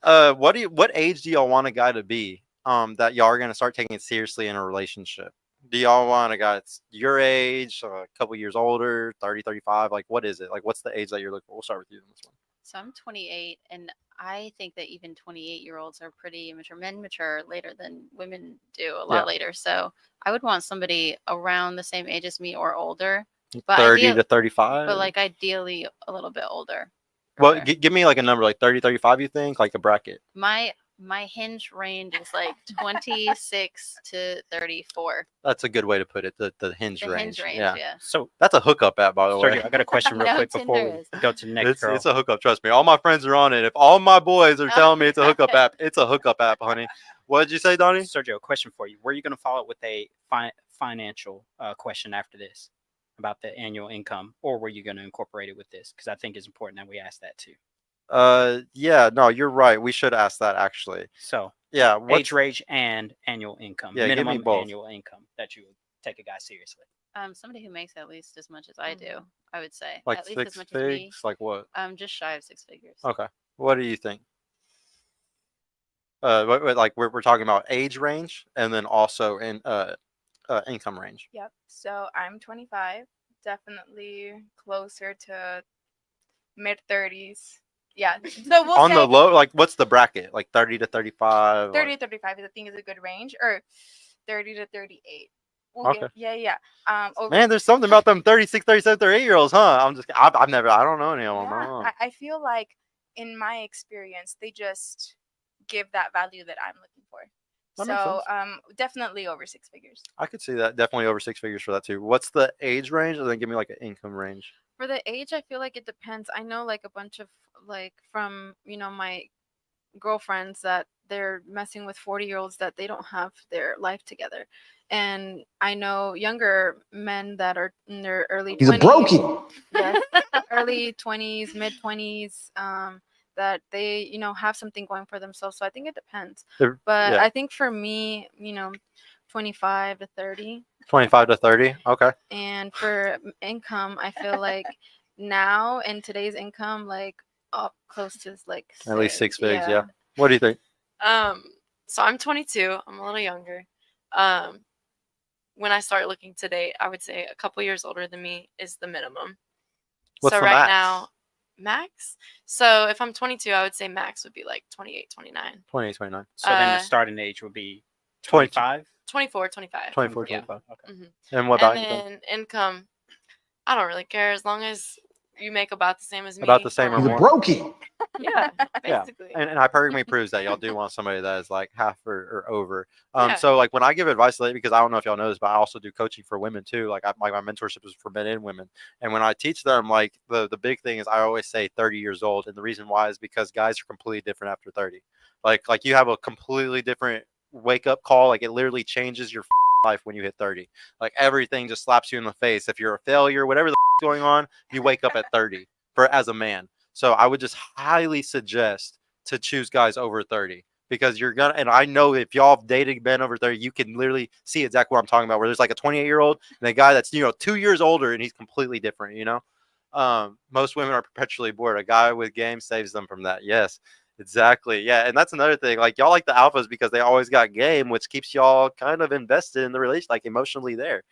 What age do y'all want a guy to be? That y'all are gonna start taking it seriously in a relationship. Do y'all want a guy that's your age, a couple years older, 30, 35? Like, what is it? Like, what's the age that you're looking for? We'll start with you on this one. So I'm 28, and I think that even 28-year-olds are pretty immature. Men mature later than women do, a Yeah. lot later. So I would want somebody around the same age as me or older, but 30 to 35? but like ideally a little bit older. Well, give me like a number, like 30, 35, you think? Like a bracket. My hinge range is like 26 to 34. That's a good way to put it. The hinge The range. hinge range, Yeah. yeah. So, That's a hookup app, by the way. Sergio, I got a question real No, quick before Tinder we is. go to the next girl. It's a hookup. Trust me. All my friends are on it. If all my boys are telling me it's a hookup app, it's a hookup app, honey. What did you say, Donnie? Sergio, a question for you. Were you going to follow up with a financial question after this about the annual income, or were you going to incorporate it with this? Because I think it's important that we ask that too. Yeah, no, you're right. We should ask that actually. So, Yeah, age range and annual income, Yeah, give me minimum both. annual income that you would take a guy seriously. Somebody who makes at least as much as I do, I would say. like At least as six much as me. figs? Like what? Just shy of 6 figures. Okay. What do you think? Like we're talking about age range and then also in income range. Yep. So I'm 25, definitely closer to mid 30s. Yeah. So we'll On say the low, like what's the bracket? Like 30 to 35? 30 to 35 I think is a good range, or 30 to 38. Okay. Yeah. Man, there's something about them 36, 37, 38-year-olds, huh? I've never, I don't know any of them. Yeah, I feel like in my experience, they just give that value that I'm looking for. That makes So sense. definitely over 6 figures. I could see that. Definitely over 6 figures for that too. What's the age range? And then give me like an income range. For the age, I feel like it depends. I know like a bunch of like from my girlfriends that they're messing with 40-year-olds that they don't have their life together. And I know younger men that are in their early 20s. He's a brokey. Yes, early 20s, mid 20s, that they, have something going for themselves. So I think it depends. But Yeah. I think for me, 25 to 30. 25 to 30. Okay. And for income, I feel like now in today's income, like up close to like At least 6 figs. yeah. Yeah. What do you think? So I'm 22. I'm a little younger. When I start looking to date, I would say a couple years older than me is the minimum. What's so the right max? now, max. So if I'm 22, I would say max would be like 28, 29. 28, 29. So then the starting age would be 22. 25? 24, 25. 24, Yeah. 25. Okay. Mm-hmm. And what about And income? then income, I don't really care as long as you make about the same as me. About the same or He's a more. brokey. Yeah, Yeah. basically. And hypergamy proves that y'all do want somebody that is like half or over. Yeah. So like when I give advice lately, because I don't know if y'all know this, but I also do coaching for women too. Like my mentorship is for men and women. And when I teach them, like the big thing is I always say 30 years old. And the reason why is because guys are completely different after 30. Like you have a completely different wake up call. Like it literally changes your life when you hit 30. Like everything just slaps you in the face. If you're a failure, whatever the is going on, you wake up at 30 as a man. So I would just highly suggest to choose guys over 30 because you're gonna. And I know if y'all have dated men over 30, you can literally see exactly what I'm talking about. Where there's like a 28-year-old and a guy that's 2 years older and he's completely different. Most women are perpetually bored. A guy with game saves them from that. Yes, exactly. Yeah, and that's another thing. Like y'all like the alphas because they always got game, which keeps y'all kind of invested in the relationship, like emotionally there.